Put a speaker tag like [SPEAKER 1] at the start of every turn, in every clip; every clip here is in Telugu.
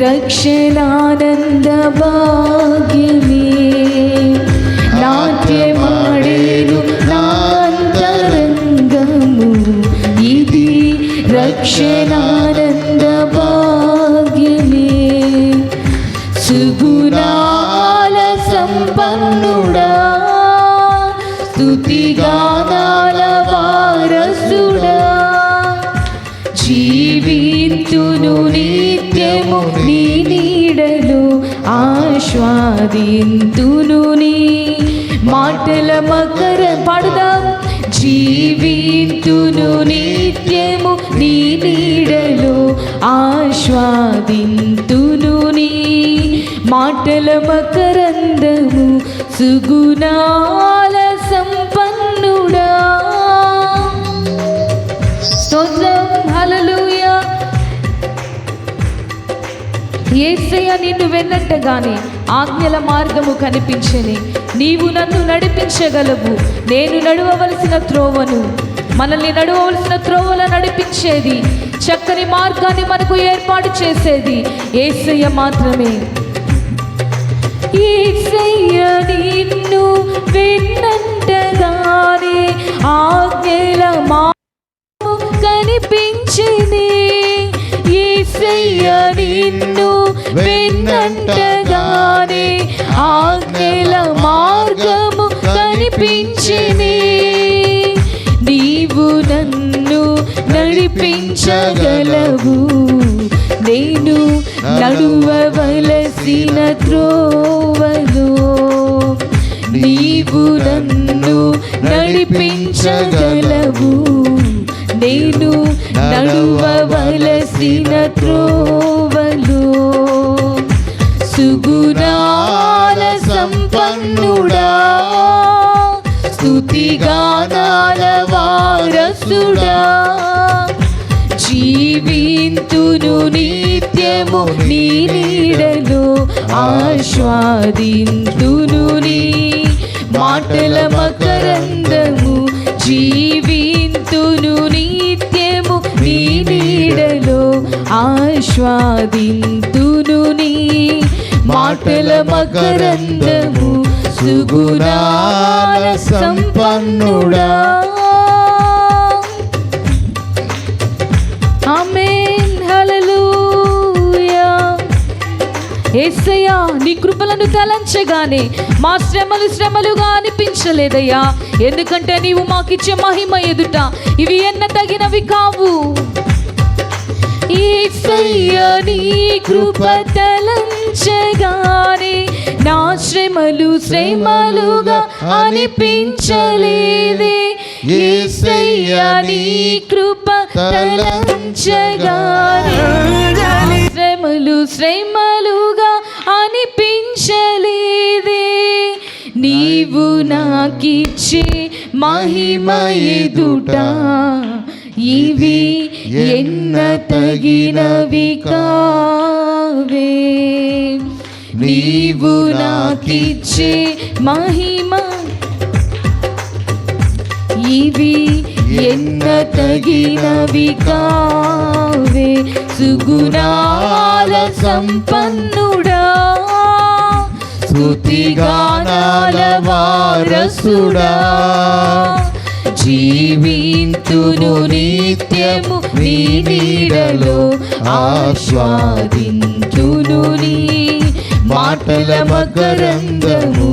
[SPEAKER 1] రక్షణానంద భాగ్యమే నాట్యమాడేను నాంతరంగము ఇది రక్షణానంద భాగ్యమే సుగుణాల సంపన్నుడా స్తుతిగానాల వారసుడా జీవింతును నిత్యము నీ నీడలో ఆస్వాదింతును నీ మాటల మకర పాడుదాం జీవింతును నిత్యము నీ నీడలో ఆస్వాదింతును నీ మాటల మకరందము సుగుణాల సంపన్నుడా స్తోత్రం హల్లెలూయా. యేసయ్య నిన్ను వెన్నట్టగానే ఆజ్ఞల మార్గము కనిపించని నీవు నన్ను నడిపించగలవు. నేను నడవవలసిన త్రోవను మనల్ని నడవవలసిన త్రోవల నడిపించేది చక్కని మార్గాన్ని మనకు ఏర్పాటు చేసేది యేసయ్య మాత్రమే. యేసయ్య నిన్ను వెన్నట్టగానే ఆజ్ఞల మార్గము కనిపించింది. యేసయ్య నిన్ను వెన్నట్టగానే ఆజ్ఞల మార్గము కనిపించింది. నీవు నన్ను నడిపించగలవు. నేను నడువవలసిన త్రోవలో నీవు నన్ను నడిపించగలవు. నేను నడువవలసిన త్రోవలో సుగుణాల సంపన్నుడా స్తుతిగానాల వారసుడా జీవింతును నిత్యము నీ నీడలో ఆస్వాదింతును నీ మాటల మకరందము జీవింతును నిత్యము నీ నీడలో ఆస్వాదింతును నీ మాటల మకరందము సుగుణాల సంపన్నుడా. ఆమేన్ హల్లెలూయా. యేసయ్యా నీ కృపలను తలంచగానే మా శ్రమలు శ్రమలుగా అనిపించలేదయ్యా. ఎందుకంటే నీవు మాకిచ్చే మహిమ ఎదుట ఇవి ఎన్న తగినవి కావు. యేసయ్యా నీ కృప తలంచగానే నా శ్రమలు శ్రమలుగా అనిపించలేదే. యేసయ్యా నీ కృప తలంచగానే శ్రమలు శ్రమలుగా అనిపించలేదే. నీవు నాకిచ్చే మహిమ ఎదుట ఇవి ఎన్న తగినవి కావే. నీవు నాకిచ్చే మహిమ ఇవి ఎన్న తగినవి కావే. సుగుణాల సంపన్నుడా స్తుతిగానాల వారసుడా జీవింతును నిత్యము నీ నీడలో ఆస్వాదింతును నీ మాటల మకరందము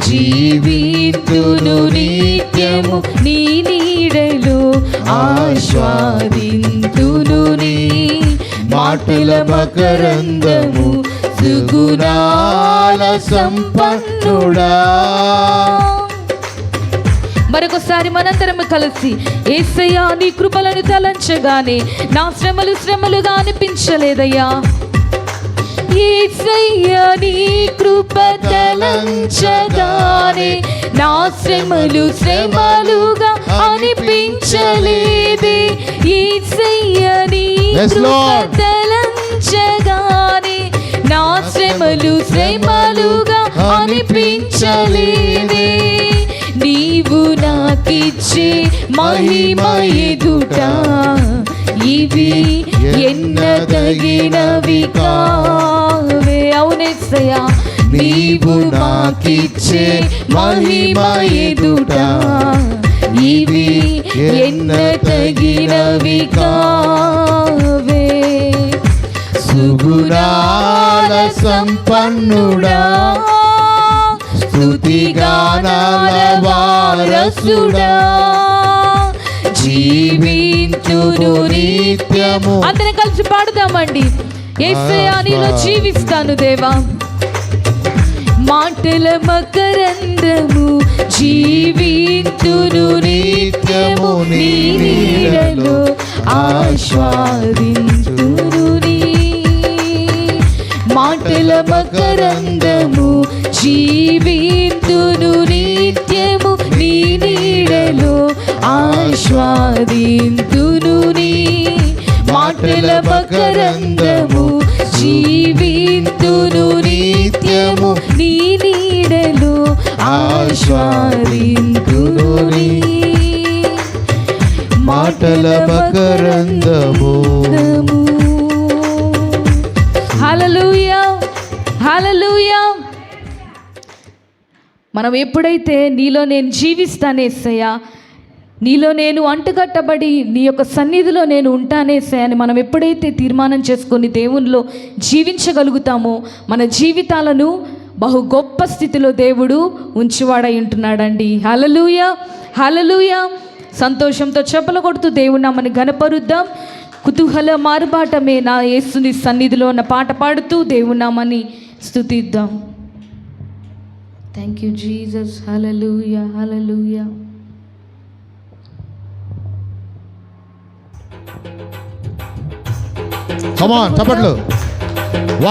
[SPEAKER 1] జీవింతును నిత్యము నీ నీడలో ఆస్వాదింతును నీ మాటల మకరందము సుగుణాల సంపన్నుడా. మరొకసారి మనందరము కలిసి యేసయ్యా నీ కృపలను తలంచగానే నా శ్రమలు శ్రమలుగా అనిపించలేదయ్యా. యేసయ్యా నీ కృప తలంచగానే నా శ్రమలు శ్రమలుగా అనిపించలేదే. యేసయ్యా నీ కృప తలంచగానే నా శ్రమలు శ్రమలుగా అనిపించలేదే. నీవు నాకిచ్చే మహిమ ఎదుట ఇవి ఎన్నదగినవి కావే. అవునేసయ్యా, నీవు నాకిచ్చే మహిమ ఎదుట ఇవి ఎన్నదగినవి కావే. సుగుణాల సంపన్నుడా, స్తుతిగానాల వారసుడా, జీవించును నిత్యము. అందరం కలిసి పాడుదామండి. యేసయ్యా నీలో జీవిస్తాను దేవా. మాటల మకరందము, జీవించును నిత్యము నీ నీడలో ఆస్వాదించును. మాటల మకరందము, జీవించును నిత్యము నీ నీడలో ఆస్వాదించును. మాటల మకరందము, జీవించును నిత్యము నీ నీడలో ఆస్వాదించును. మాటల మకరందము. హల్లెలూయా, హల్లెలూయా. మనం ఎప్పుడైతే నీలో నేను జీవిస్తానేసయ్యా, నీలో నేను అంటుకట్టబడి నీ యొక్క సన్నిధిలో నేను ఉంటానేసయ్యా అని మనం ఎప్పుడైతే తీర్మానం చేసుకొని దేవునిలో జీవించగలుగుతామో మన జీవితాలను బహు గొప్ప స్థితిలో దేవుడు ఉంచువాడై ఉంటున్నాడండి. హల్లెలూయా, హల్లెలూయా. సంతోషంతో చప్పలు కొడుతూ దేవుని నామని ఘనపరుద్దాం. కుతూహల మారుబాటమే నా యేసుని సన్నిధిలో ఉన్న పాట పాడుతూ దేవుని నామని స్తుతిద్దాం. Thank you Jesus. Hallelujah, hallelujah.
[SPEAKER 2] Come on, చప్పట్లు.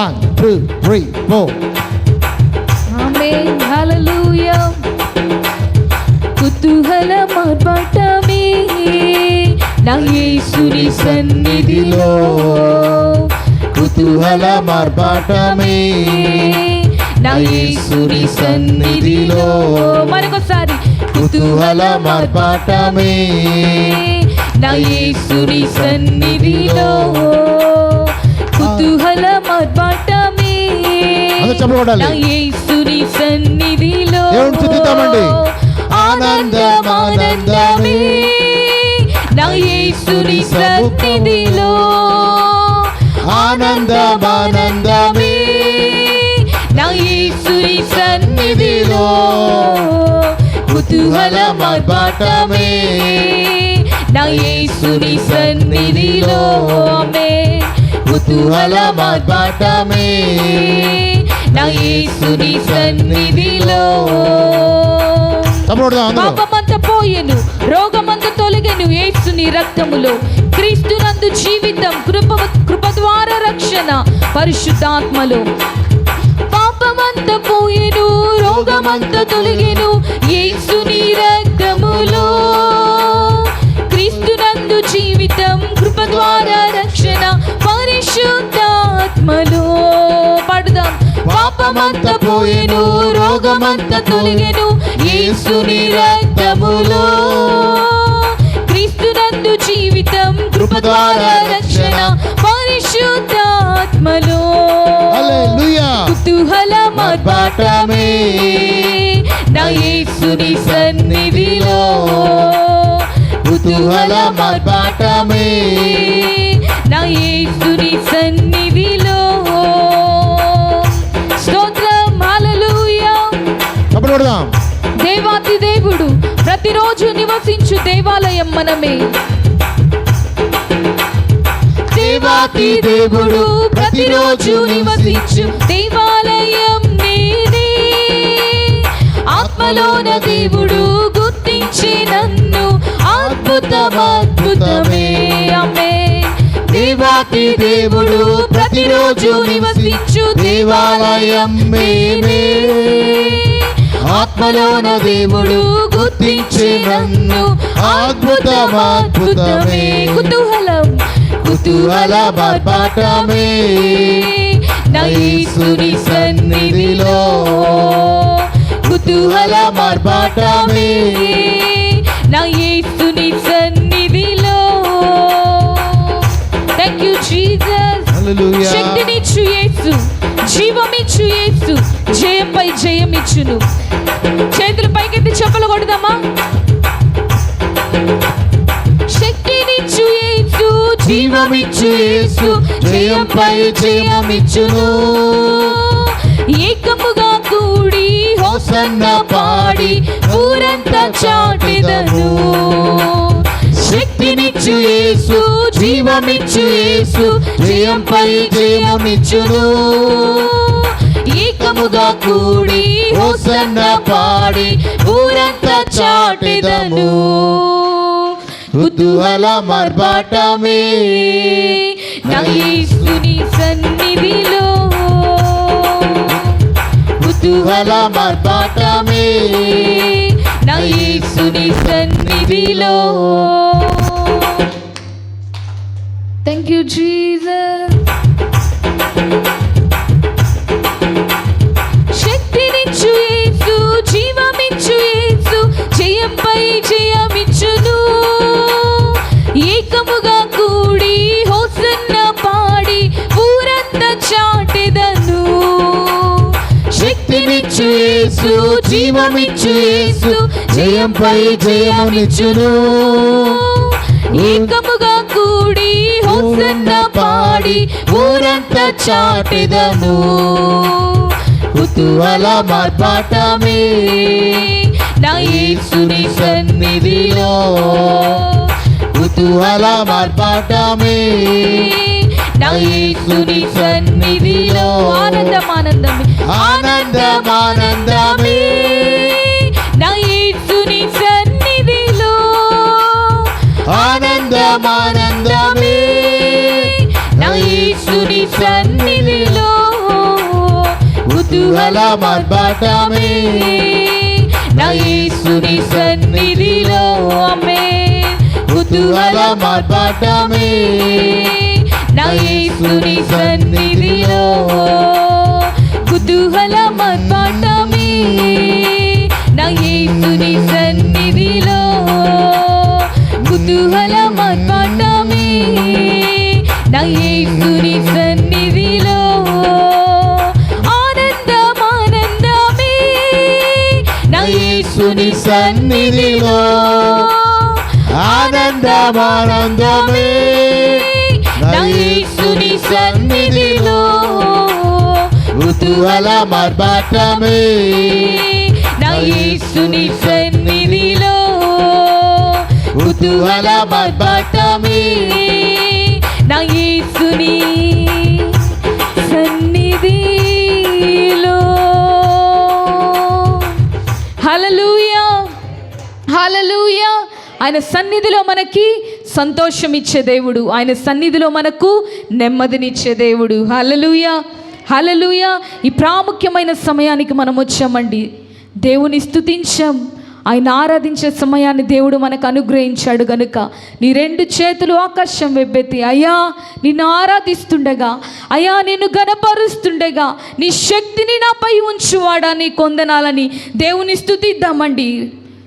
[SPEAKER 2] 1 2 3 4.
[SPEAKER 1] ఆమేన్, హల్లెలూయా. కుతూహల మార్పాటమే నా యేసుని సన్నిధిలో,
[SPEAKER 2] కుతూహల మార్పాటమే
[SPEAKER 1] నా యేసుని సన్నిధిలో. మరొకసారి,
[SPEAKER 2] కుతూహల మార్పాటమే
[SPEAKER 1] నా యేసుని సన్నిధిలో, కుతూహల మార్పాటమే నా యేసుని సన్నిధిలో. ఆనందం ఆనందమే నా యేసుని సన్నిధిలో,
[SPEAKER 2] ఆనందం ఆనందమే
[SPEAKER 1] నా యేసుని సన్నిధిలో. కుతూహల మార్పాటమే నా యేసుని సన్నిధిలో. ఆమేన్. కుతూహల మార్పాటమే నా యేసుని సన్నిధిలో. పాపమంతా పోయెను, రోగమంతా తొలగెను యేసుని రక్తములో. క్రీస్తునందు జీవితం, కృప ద్వారా రక్షణ పరిశుద్ధాత్మలో. పాపమంతా పోయెను, రోగమంతా తొలగెను యేసుని రక్తములో. క్రీస్తునందు జీవితం, కృప ద్వారా రక్షణ పరిశుద్ధాత్మలో. పాడుదాం. పాపమంతా పోయెను, రోగమంతా తొలగెను యేసుని రక్తములో. క్రీస్తునందు జీవితం, కృప ద్వారా రక్షణ పరిశుద్ధాత్మలో.
[SPEAKER 2] హల్లెలూయా.
[SPEAKER 1] కుతూహల మార్పాటమే నా యేసుని సన్నిధిలో,
[SPEAKER 2] కుతూహల మార్పాటమే
[SPEAKER 1] నా యేసుని సన్నిధిలో. స్తోత్రం, హల్లెలూయా.
[SPEAKER 2] చప్పట్లు.
[SPEAKER 1] దేవాతి దేవుడు ప్రతిరోజు నివసించు దేవాలయం మనమే. దేవాతి దేవుడు ప్రతిరోజు నివసించు దేవాలయం నీదే. ఆత్మలోన దేవుడు గుర్తించి నన్ను అద్భుతమే. ఆమేన్. దేవాతి దేవుడు ప్రతిరోజు నివసించు దేవాలయం మేమే. ఆత్మలోన దేవుడు గుర్తించి నన్ను అద్భుతమే. కుతూహలం, కుతూహల మార్పాటమే నా యేసుని సన్నిధిలో. కుతూహల మార్పాటమే నా యేసుని సన్నిధిలో. జీవమిచ్చు యేసు జయంపై జయమిచ్చును. చేతులు పైకెత్తి చెప్పులు కొడదామా? శక్తినిచ్చు యేసు
[SPEAKER 2] జీవమిచ్చు యేసు జయంపై జయమిచ్చును.
[SPEAKER 1] ఏకముగా కూడి
[SPEAKER 2] హోసన్న పాడి
[SPEAKER 1] ఊరంతా చాటెదను.
[SPEAKER 2] శక్తినిచ్చు యేసు జీవమిచ్చు యేసు జయంపై జయమిచ్చును.
[SPEAKER 1] ఏకముగా కూడి
[SPEAKER 2] హోసన్న పాడి
[SPEAKER 1] ఊరంతా చాటెదను.
[SPEAKER 2] కుతూహల మార్బాటమే
[SPEAKER 1] నా యేసుని సన్నిధిలో,
[SPEAKER 2] కుతూహల మార్బాటమే
[SPEAKER 1] నా యేసుని సన్నిధిలో. Thank you Jesus. శక్తినిచ్చు యేసు జీవమిచ్చు యేసు జయంపై జయమిచ్చును. ఏకముగా కూడి హోసన్న పాడి ఊరంతా చాటెదను.
[SPEAKER 2] శక్తినిచ్చు యేసు జీవమిచ్చు యేసు జయంపై జయమిచ్చును.
[SPEAKER 1] ఏకముగా కూడి హోసన్న పాడి ఊరంతా చాటెదను.
[SPEAKER 2] కుతూహల మార్బాటమే
[SPEAKER 1] నా యేసుని సన్నిధిలో,
[SPEAKER 2] కుతూహల మార్బాటమే
[SPEAKER 1] నా యేసుని సన్నిధిలో. ఆనందం ఆనందమే
[SPEAKER 2] ఆనందం ఆనందమే
[SPEAKER 1] నా యేసుని సన్నిధిలో.
[SPEAKER 2] ఆనందం ఆనందమే
[SPEAKER 1] నా యేసుని సన్నిధిలో.
[SPEAKER 2] కుతూహల మార్బాటమే
[SPEAKER 1] నా యేసుని సన్నిధిలో. ఆమేన్.
[SPEAKER 2] కుతూహల మార్బాటమే
[SPEAKER 1] నా యేసుని సన్నిధిలో. కుతూహల మార్బాటమే నా యేసుని సన్నిధిలో. కుతూహల మార్బాటమే నా యేసుని సన్నిధిలో. ఆనందం ఆనందమే నా
[SPEAKER 2] యేసుని సన్నిధిలో. ఆనందం ఆనందమే
[SPEAKER 1] నా యేసుని సన్నిధిలో.
[SPEAKER 2] కుతూహల మార్బాటమే
[SPEAKER 1] నా యేసుని సన్నిధిలో.
[SPEAKER 2] కుతూహల మార్బాటమే
[SPEAKER 1] నా యేసుని సన్నిధిలో. హల్లెలూయా హల్లెలూయా. ఆయన సన్నిధిలో మనకి సంతోషం ఇచ్చే దేవుడు, ఆయన సన్నిధిలో మనకు నెమ్మదినిచ్చే దేవుడు. హల్లెలూయా హల్లెలూయా. ఈ ప్రాముఖ్యమైన సమయానికి మనం వచ్చామండి. దేవుని స్తుతించాం, ఆయన ఆరాధించే సమయాన్ని దేవుడు మనకు అనుగ్రహించాడు గనుక నీ రెండు చేతులు ఆకాశం వెబ్బెత్తి, అయ్యా నిన్ను ఆరాధిస్తుండగా, అయ్యా నిన్ను గణపరుస్తుండగా, నీ శక్తిని నాపై ఉంచువాడా నీ కొందనాలని దేవుని స్తుతిద్దామండి.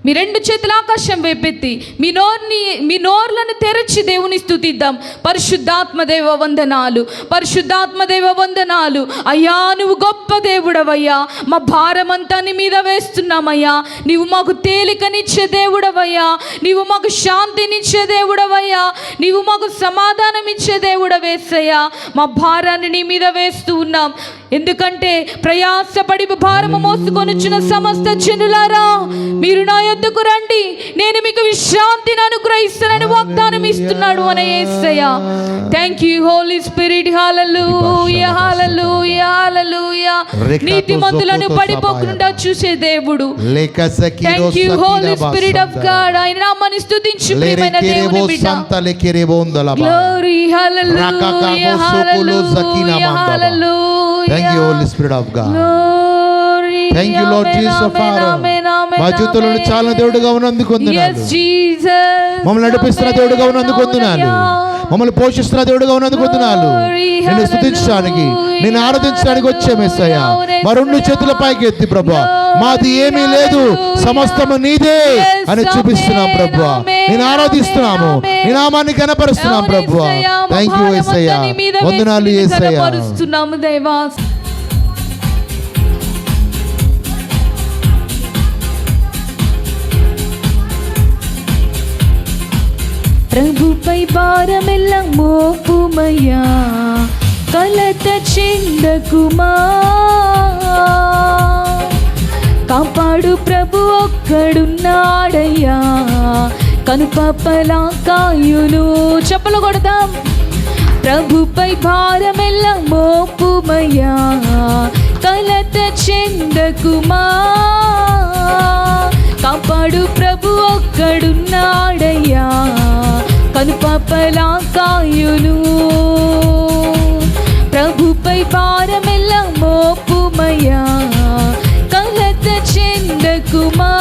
[SPEAKER 1] మీ రెండు చేతుల ఆకాశం వేపెత్తి మీ నోర్లను తెరచి దేవుని స్తుతిద్దాం. పరిశుద్ధాత్మదేవ వందనాలు, పరిశుద్ధాత్మదేవ వందనాలు. అయ్యా నువ్వు గొప్ప దేవుడవయ్యా, మా భారమంతా నీ మీద వేస్తున్నామయ్యా. నీవు మాకు తేలికనిచ్చే దేవుడవయ్యా, నీవు మాకు శాంతినిచ్చే దేవుడవయ్యా, నీవు మాకు సమాధానం ఇచ్చే దేవుడవేసయ్యా. మా భారాన్ని నీ మీద వేస్తూ ఉన్నాం. ఎందుకంటే ప్రయాసపడి భారము మోసుకొనుచున్న సమస్త జనులారా, మీరు నా యొద్దకు రండి, నేను మీకు విశ్రాంతిని అనుగ్రహిస్తానని వాగ్దానం ఇస్తున్నాడు అని యేసయ్యా. Thank you Holy Spirit. Hallelujah hallelujah hallelujah. నీతిమంతులను పడిపోకుండా చూసే దేవుడు. Thank you Holy Spirit of God. ఆయన నామమును స్తుతించు ప్రియమైన దేవుని బిడ్డ. Glory hallelujah hallelujah hallelujah.
[SPEAKER 2] Thank you, Holy Spirit of God. Thank you, Lord Jesus of Father. మా జీవితంలో చాలా దేవుడుగా ఉన్నందుకు వందనాలు. మమ్మల్ని నడిపిస్తున్న దేవుడుగా ఉన్నందుకు వందనాలు. మమ్మల్ని పోషిస్తున్న దేవుడుగా ఉన్నందుకు వందనాలు. నిన్ను స్తుతించడానికి, నిన్ను ఆరాధించడానికి వచ్చే యేసయ్యా. మా రెండు చేతుల పైకి ఎత్తి ప్రభువా, మాది ఏమీ లేదు, సమస్తము నీదే అని చూపిస్తున్నాం ప్రభువా. నేను ఆరాధిస్తున్నాము, నీ నామాన్ని కనపరుస్తున్నాం ప్రభువా. థ్యాంక్ యూ యేసయ్యా. వందనాలు యేసయ్యా.
[SPEAKER 1] ప్రభుపై భారమెల్ల మోపుమయ్యా, కలత చెందకుమా. కాపాడు ప్రభు ఒక్కడున్నాడయ్యా, కనుపాపలా కాయును. చప్పలు కొడదాం. ప్రభుపై భారమెల్ల మోపుమయ్యా, కలత చెందకుమా. కాపాడు ప్రభు ఒక్కడున్నాడయ్యా, కనుపాపలా కాయును. ప్రభుపై భారమెల్ల మోపుమయ్యా, కలత చెందకుమా.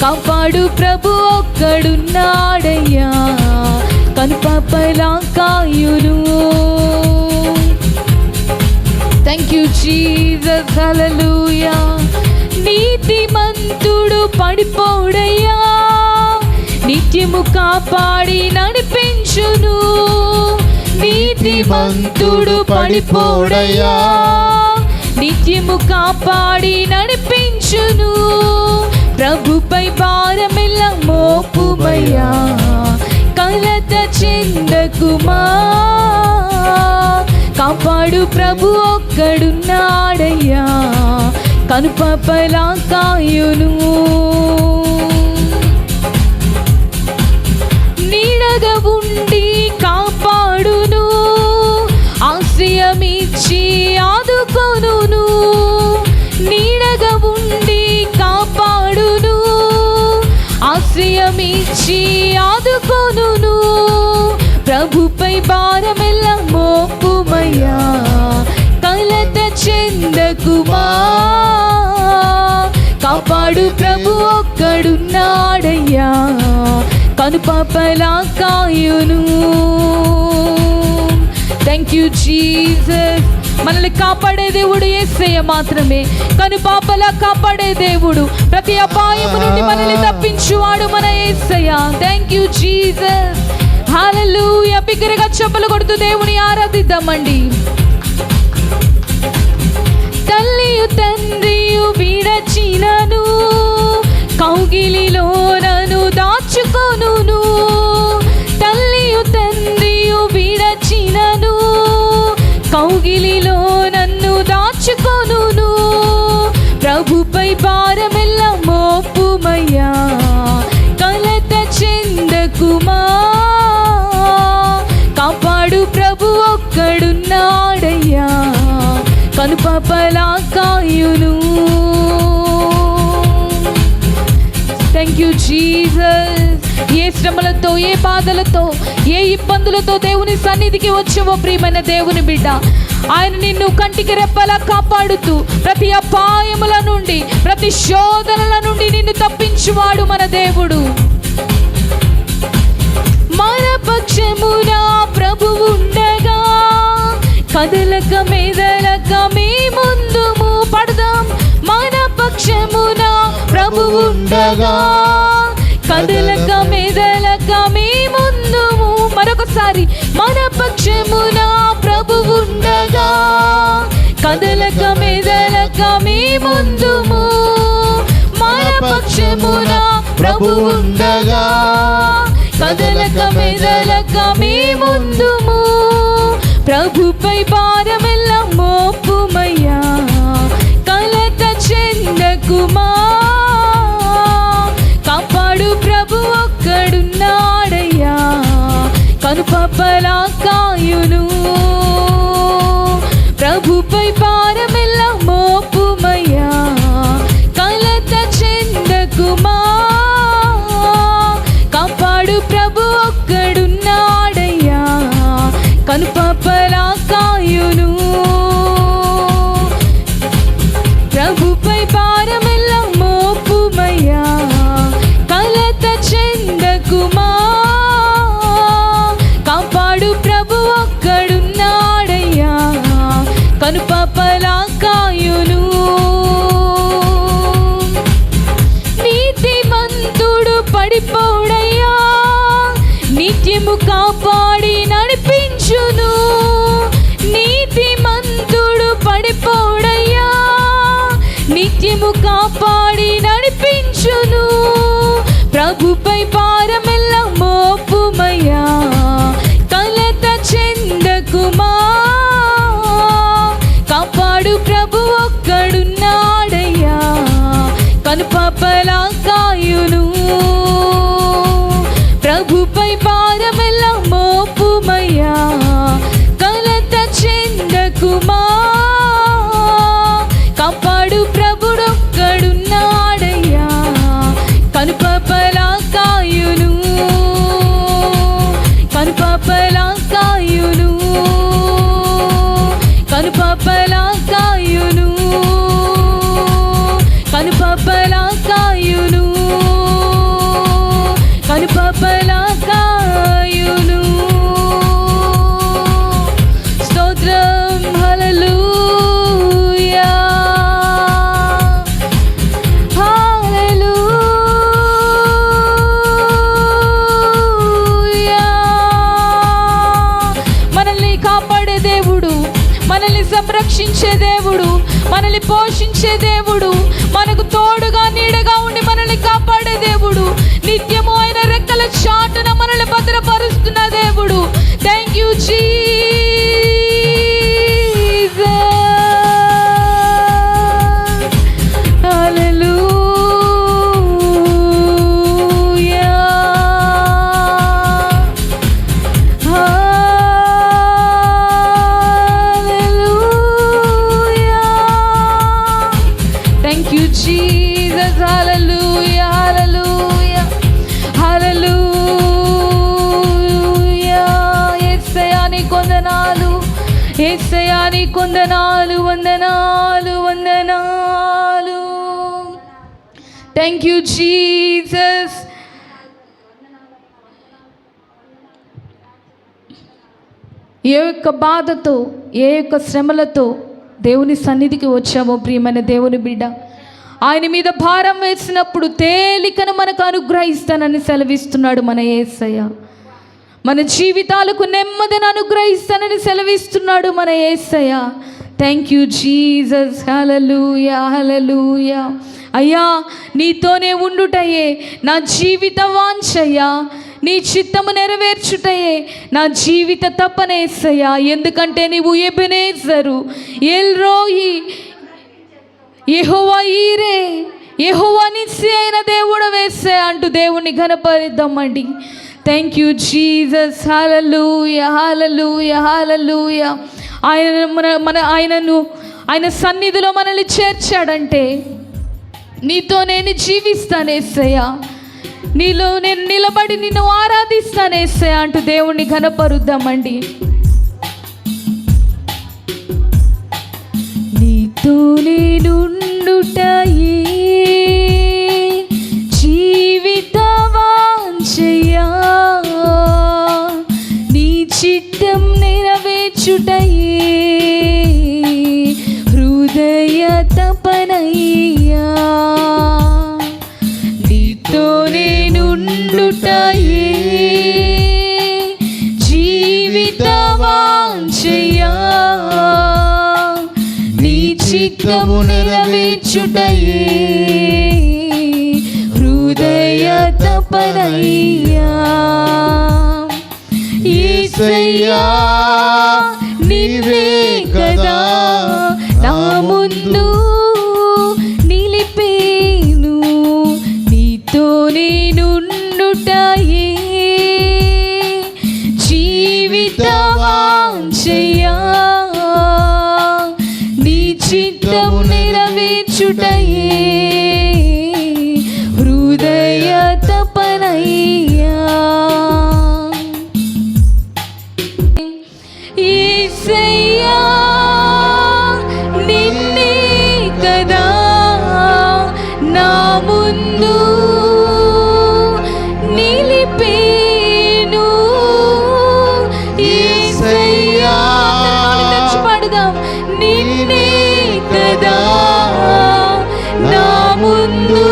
[SPEAKER 1] కాపాడు ప్రభు ఒక్కడున్నాడయ్యా, కనుపాపలా కాయును. థ్యాంక్ యూ జీసస్, హల్లెలూయా. నీతిమంతుడు పడిపోడయ్యా, నిత్యము కాపాడి నడిపించును. నీతిమంతుడు పడిపోడయ్యా, నిత్యము కాపాడి నడిపించును. ప్రభుపై భారమెల్ల మోపుమయ్యా, కలత చెందకుమా. కాపాడు ప్రభు ఒక్కడున్నాడయ్యా, కనుపాపలా కాయును. నీడగా ఉండి కాపాడును, ఆశ్రయమిచ్చి ఆదుకొనును. నీడగా ఉండి కాపాడును, ఆశ్రయమిచ్చి ఆదుకొనును. ప్రభుపై భారమెల్ల మోపుమయ్యా, కలత చెందకుమా. కాపాడు ప్రభు ఒక్కడున్నాడయ్యా, కనుపాపలా కాయును. Thank you Jesus. మనల్ని కాపాడే దేవుడు యేసయ్య మాత్రమే. కనుపాపలా కాపాడే దేవుడు, ప్రతి అపాయము నుండి మనల్ని తప్పించువాడు మన యేసయ్య. థ్యాంక్ యూ జీసస్, హల్లెలూయా. బిగ్గరగా చప్పలు కొడుతూ దేవుని ఆరాధిద్దామండి. తల్లియు తండ్రియు విడచినను, కౌగిలిలో నన్ను దాచుకొనును. తల్లియు తండ్రియు విడచినను, కౌగిలిలో నన్ను దాచుకొనును. ప్రభుపై భారమెల్ల మోపుమయ్యా, కలత చెందకుమా. కాపాడు ప్రభు ఒక్కడున్నాడయ్యా, కనుపాపలా కాయును. Thank you Jesus. ఏ శ్రమలతో, ఏ బాధలతో, ఏ ఇబ్బందులతో దేవుని సన్నిధికి వచ్చావో ప్రియమైన దేవుని బిడ్డ, ఆయన నిన్ను కంటికి రెప్పలా కాపాడుతూ ప్రతి అపాయముల నుండి, ప్రతి శోధనల నుండి నిన్ను తప్పించువాడు మన దేవుడు. మన పక్షమున ప్రభు ఉండగా, కదలక మెదలక మీ ముందుము. పడదాం. మన పక్షమున ప్రభు ఉండగా, కదలక మెదలక మీ ముందుము. మరొకసారి. మన పక్షమున ప్రభు ఉండగా, కదలక మెదలక మీ ముందుము. మన పక్షమున ప్రభు ఉండగా, కదలక మెదలక మీ ముందుము. ప్రభుపై భారమెల్ల మోపుమయ్యా, కలత చెందకుమా. కాపాడు ప్రభు ఒక్కడున్నాడయ్యా, కనుపాపలా కాయును. ప్రభుపై భారమెల్ల మోపుమయ్యా, కలత చెందకుమా. కాపాడు ప్రభు ఒక్కడున్నాడయ్యా, కనుపాపలా కాయును. ప్రభుపై భారమెల్ల మోపుమయ్యా, కలత చెందకుమా. కాపాడు ప్రభు ఒక్కడున్నాడయ్యా, కనుపాపలా కాయును. నీతిమంతుడు పడిపోడయ్యా, నిత్యము కాపాడి నడిపించును. నీతిమంతుడు పడిపోడయ్యా, నిత్యము కాపాడి నడిపించును. ప్రభుపై భారమెల్ల భయపడకుమా, కాపాడు ప్రభుడొక్కడున్నాడయ్యా, కనుపాపలా కాయును, కనుపాపలా కాయును, కనుపాపలా కాయును, కనుపాపలా కాయును, కనుపాపలా కాయును. స్తోత్రం, హల్లెలూయా, హల్లెలూయా. మనల్ని కాపాడే దేవుడు, మనల్ని సంరక్షించే దేవుడు, మనల్ని పోషించే దేవుడు, మనకు తోడుగా నీడగా ఉండి మనల్ని కాపాడే దేవుడు, నిత్యము ఆయన రెక్కల చాటున మనల్ని భద్రపరుస్తున్న దేవుడు. Thank you Jesus, hallelujah, hallelujah. Thank you Jesus, hallelujah, hallelujah, hallelujah. యేసయ్యా నీకు వందనాలు, యేసయ్యా నీకు వందనాలు, వందనాలు, వందనాలు. Thank you Jesus. ఏ యొక్క బాధతో, ఏ యొక్క శ్రమలతో దేవుని సన్నిధికి వచ్చామో ప్రియమైన దేవుని బిడ్డ, ఆయన మీద భారం వేసినప్పుడు తేలికను మనకు అనుగ్రహిస్తానని సెలవిస్తున్నాడు మన యేసయ్య. మన జీవితాలకు నెమ్మదిని అనుగ్రహిస్తానని సెలవిస్తున్నాడు మన యేసయ్య. థ్యాంక్ యూ జీసస్, హల్లెలూయా, హల్లెలూయా. అయ్యా, నీతోనే ఉండుటయే నా జీవిత వాంఛయ్యా, నీ చిత్తము నెరవేర్చుటయే నా జీవిత తపనేసయ్యా. ఎందుకంటే నీవు ఎబెనేజరు, ఎల్రోయి, యెహోవా ఈరే, యెహోవా నిస్సి అయిన దేవుడు వేసే అంటూ దేవుణ్ణి ఘనపరిద్దామండి. Thank you Jesus, hallelujah, hallelujah, హల్లెలూయా. ఆయన సన్నిధిలో మనల్ని చేర్చాడంటే నీతో నేను జీవిస్తానేసయ్యా, నీలో నేను నిలబడి నిన్ను ఆరాధిస్తానేసయ్యా అంటూ దేవుణ్ణి ఘనపరుద్దామండి. నీతో నేనుండుటయే జీవిత వాంఛయ్యా, నీ చిత్తం నెరవేర్చుటయే హృదయ తపనయ్యా. నీతో నేనుండుటయే జీవిత వాంఛయ్యా, నీ చిత్తము నెరవేర్చుటయే హృదయ తపనయ్యా. యేసయ్యా నీవే కదా నా ముందు నిలిపేను, నీతో నేనుండుటయే జీవిత వాంఛయ్యా, నీ చిత్తము నెరవేర్చుటయే హృదయ తపనయ్యా. యేసయ్యా నిన్నే కదా నా ముందు నిలిపేను. యేసయ్యా తెచ్చిపడదాం, నిన్నే కదా నా ముందు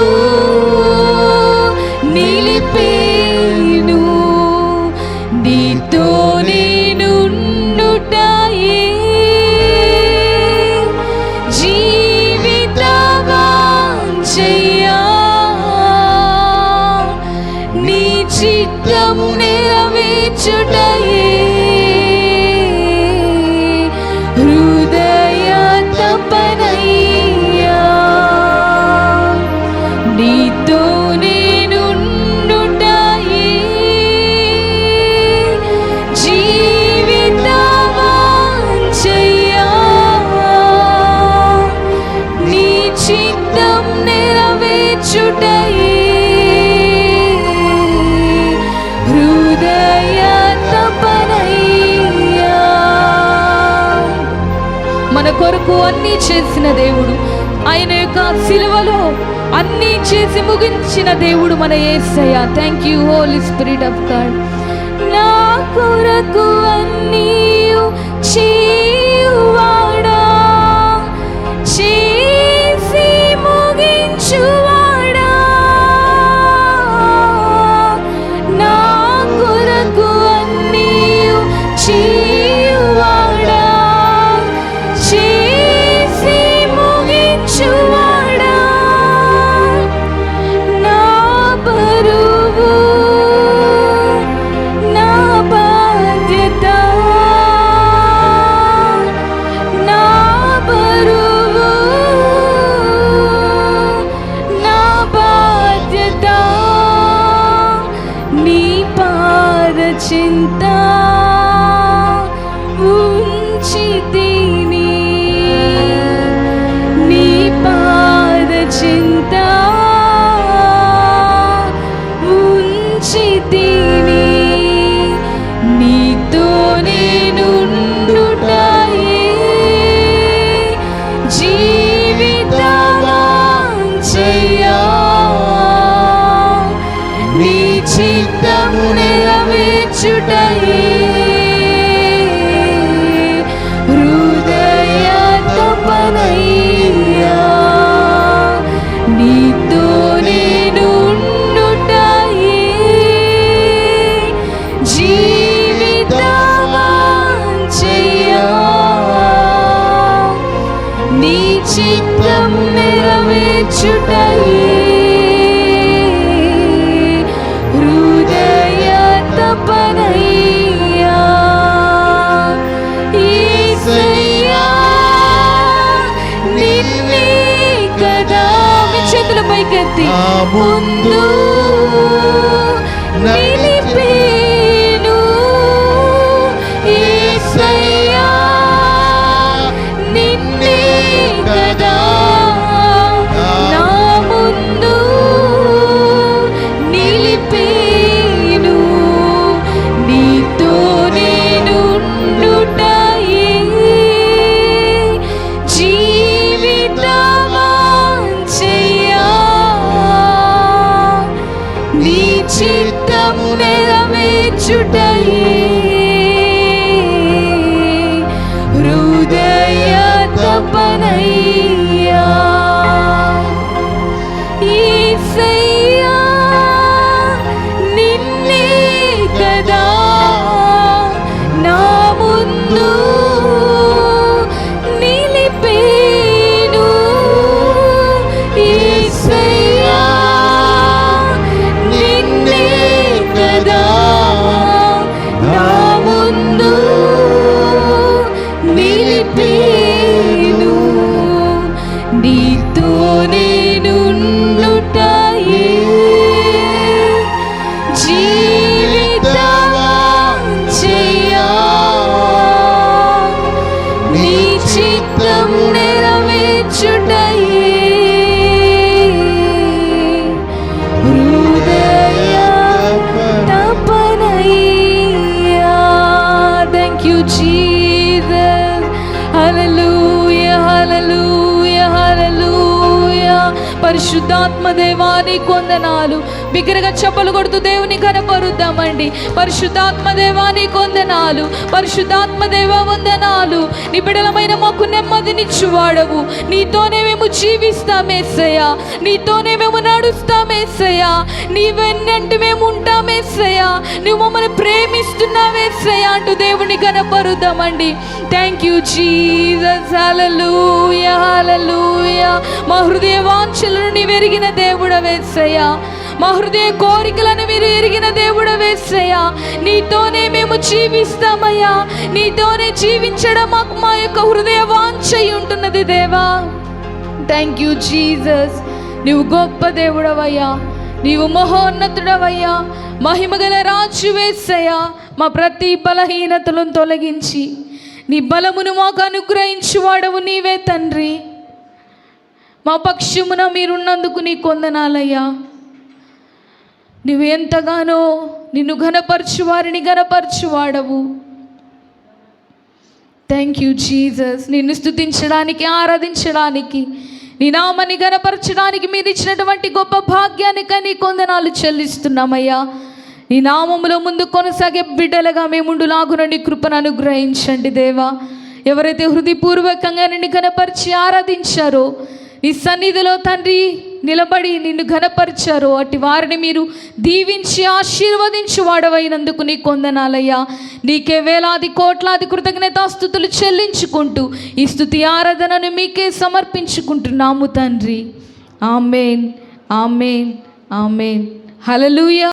[SPEAKER 1] నిలిపేను, నీతో నేనుండుటయే జీవిత వాంఛయ్యా, నీ చిత్తము నెరవేర్చుటయే హృదయ తపనయ్యా. నీతో నేనుండుటయే జీవిత వాంఛయ్యా, మన కొరకు అన్నీ చేసిన దేవుడు, ఆయన యొక్క సిలువలో అన్నీ చేసి ముగించిన దేవుడు మన యేసయ్య. Thank you Holy Spirit of God. నా కొరకు అన్నీ చేయువాడా, చేసి ముగించువాడా, నా కొరకు అన్నీ చేయువాడా, చేసి ముగించువాడా, నా బరువు నా బాధ్యత, నా బరువు నా బాధ్యత, నీ పాద చింత ఉంచితిని, నీ పాద చింత ఉంచితిని, నీతో నేనుండుటయే జీవితవాంఛయా, నీ చిత్తము నెరవేర్చుటయే హృదయ తపనయ్యా, నీతో నేనుండుటయే జీవితవాంఛయా, నీ చిత్తము నెరవేర్చుటయే హృదయ తపనయ్యా. యేసయ్యా నిన్నే కదా, మీ చేతుల పైకెత్తి,
[SPEAKER 2] నా ముందు
[SPEAKER 1] నిలిపేను. యేసయ్యా నిన్నే కదా, నా ముందు నిలిపేను, నీతో నేనుండుటయే జీవితవాంఛయా, నీ చిత్తము నెరవేర్చుటయే హృదయ తపనయ్యా. యేసయ్యా నిన్నే కదా, నా ముందు నిలిపేను. యేసయ్యా నిన్నే కదా, నా ముందు నిలిపేను, నీతో నేనుండుటయే జీవితవాంఛయా, నీ చిత్తము నెరవేర్చుటయే హృదయ తపనయ్యా. Thank you Jesus. Hallelujah hallelujah hallelujah. పరిశుద్ధాత్మ దేవాని కొందనాలు. బిగ్గరగా చప్పలు కొడుతూ దేవుని కనపరుద్దామండి. పరిశుద్ధాత్మ దేవాని కొందనాలు, పరిశుద్ధాత్మ దేవా వందనాలు. నీ బిడలమైన మాకు నెమ్మదినిచ్చువాడవు, నీతోనే మేము జీవిస్తామేసయ్యా, నీతోనే మేము నడుస్తామేసయ్యా, నీ వెన్నంటి మేము ఉంటామేసయ్యా, నువ్వు మమ్మల్ని ప్రేమిస్తున్నావేసయ్యా అంటూ దేవుని కనపరుద్దామండి. Thank you Jesus. Hallelujah hallelujah. మా హృదయ వాంఛలను నీవు ఎరిగిన దేవుడవేసయ్యా, మా హృదయ కోరికలను మీరు ఎరిగిన దేవుడవేసయ్యా, నీతోనే మేము జీవిస్తామయ్యా, నీతోనే జీవించడం మాకు మా యొక్క హృదయ వాంఛ ఉంటున్నది దేవా. Thank you Jesus. నీవు గొప్ప దేవుడవయ్యా, నీవు మహోన్నతుడవయ్యా, మహిమగల రాజువేసయ్యా. మా ప్రతి బలహీనతలను తొలగించి నీ బలమును మాకు అనుగ్రహించువాడవు నీవే తండ్రి. మా పక్షమున మీరున్నందుకు నీ కొందనాలయ్యా. నువ్వు ఎంతగానో నిన్ను ఘనపరచు వారిని ఘనపరచువాడవు. Thank you Jesus. నిన్ను స్తుతించడానికి, ఆరాధించడానికి, నీ నామాన్ని ఘనపరచడానికి మీరు ఇచ్చినటువంటి గొప్ప భాగ్యానికై నీ కొందనాలు చెల్లిస్తున్నామయ్యా. నీ నామములో ముందు కొనసాగే బిడ్డలుగా మేముండులాగున నీ కృపను అనుగ్రహించండి దేవా. ఎవరైతే హృదయపూర్వకంగా నిన్ను ఘనపరిచి ఆరాధించారో, నీ సన్నిధిలో తండ్రి నిలబడి నిన్ను ఘనపరిచారో, అట్టి వారిని మీరు దీవించి ఆశీర్వదించి వాడవైనందుకు నీ కొందనాలయ్యా. నీకే వేలాది కోట్లాది కృతజ్ఞతాస్తుతులు చెల్లించుకుంటూ ఈ స్తుతి ఆరాధనను మీకే సమర్పించుకుంటున్నాము తండ్రి. ఆమేన్, ఆమేన్, ఆమేన్. హల్లెలూయా.